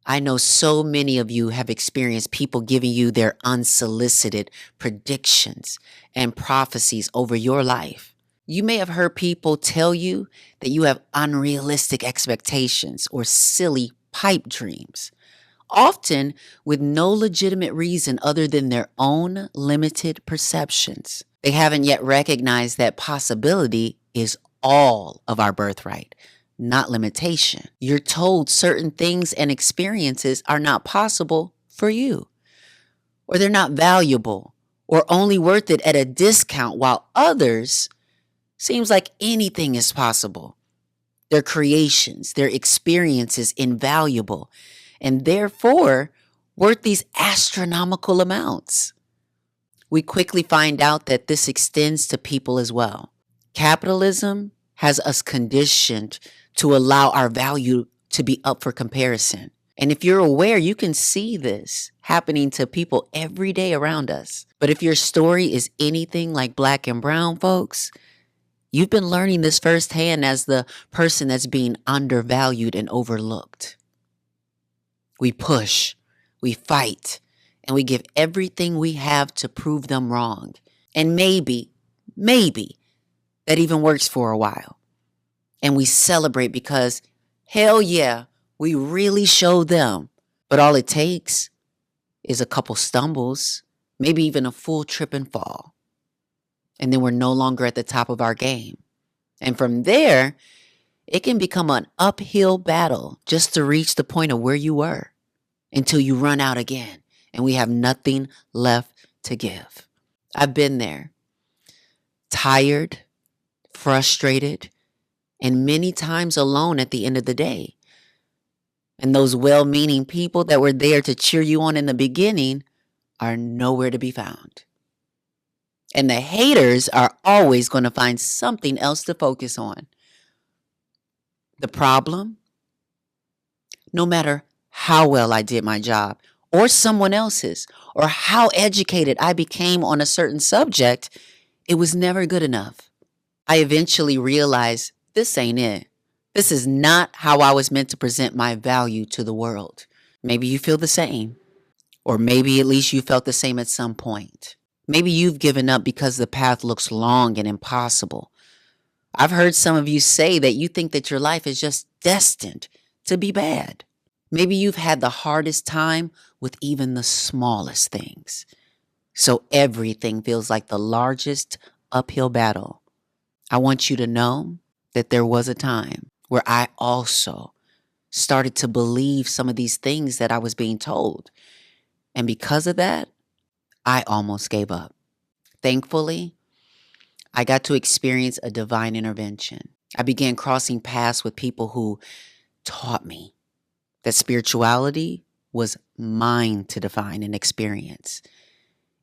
I know so many of you have experienced people giving you their unsolicited predictions and prophecies over your life. You may have heard people tell you that you have unrealistic expectations or silly pipe dreams, often with no legitimate reason other than their own limited perceptions. They haven't yet recognized that possibility is all of our birthright, not limitation. You're told certain things and experiences are not possible for you, or they're not valuable, or only worth it at a discount, while others seems like anything is possible. Their creations, their experiences invaluable, and therefore worth these astronomical amounts. We quickly find out that this extends to people as well. Capitalism has us conditioned to allow our value to be up for comparison. And if you're aware, you can see this happening to people every day around us. But if your story is anything like Black and brown folks, you've been learning this firsthand as the person that's being undervalued and overlooked. We push, we fight, and we give everything we have to prove them wrong. And maybe that even works for a while. And we celebrate because, hell yeah, we really showed them. But all it takes is a couple stumbles, maybe even a full trip and fall. And then we're no longer at the top of our game. And from there, it can become an uphill battle just to reach the point of where you were until you run out again and we have nothing left to give. I've been there, tired, frustrated, and many times alone at the end of the day. And those well-meaning people that were there to cheer you on in the beginning are nowhere to be found. And the haters are always going to find something else to focus on. The problem, no matter how well I did my job or someone else's, or how educated I became on a certain subject, it was never good enough. I eventually realized this ain't it. This is not how I was meant to present my value to the world. Maybe you feel the same, or maybe at least you felt the same at some point. Maybe you've given up because the path looks long and impossible. I've heard some of you say that you think that your life is just destined to be bad. Maybe you've had the hardest time with even the smallest things. So everything feels like the largest uphill battle. I want you to know that there was a time where I also started to believe some of these things that I was being told. And because of that, I almost gave up. Thankfully, I got to experience a divine intervention. I began crossing paths with people who taught me that spirituality was mine to define and experience.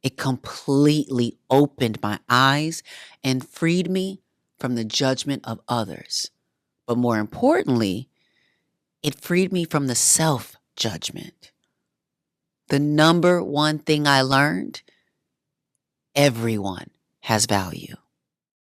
It completely opened my eyes and freed me from the judgment of others. But more importantly, it freed me from the self-judgment. The number one thing I learned, everyone has value.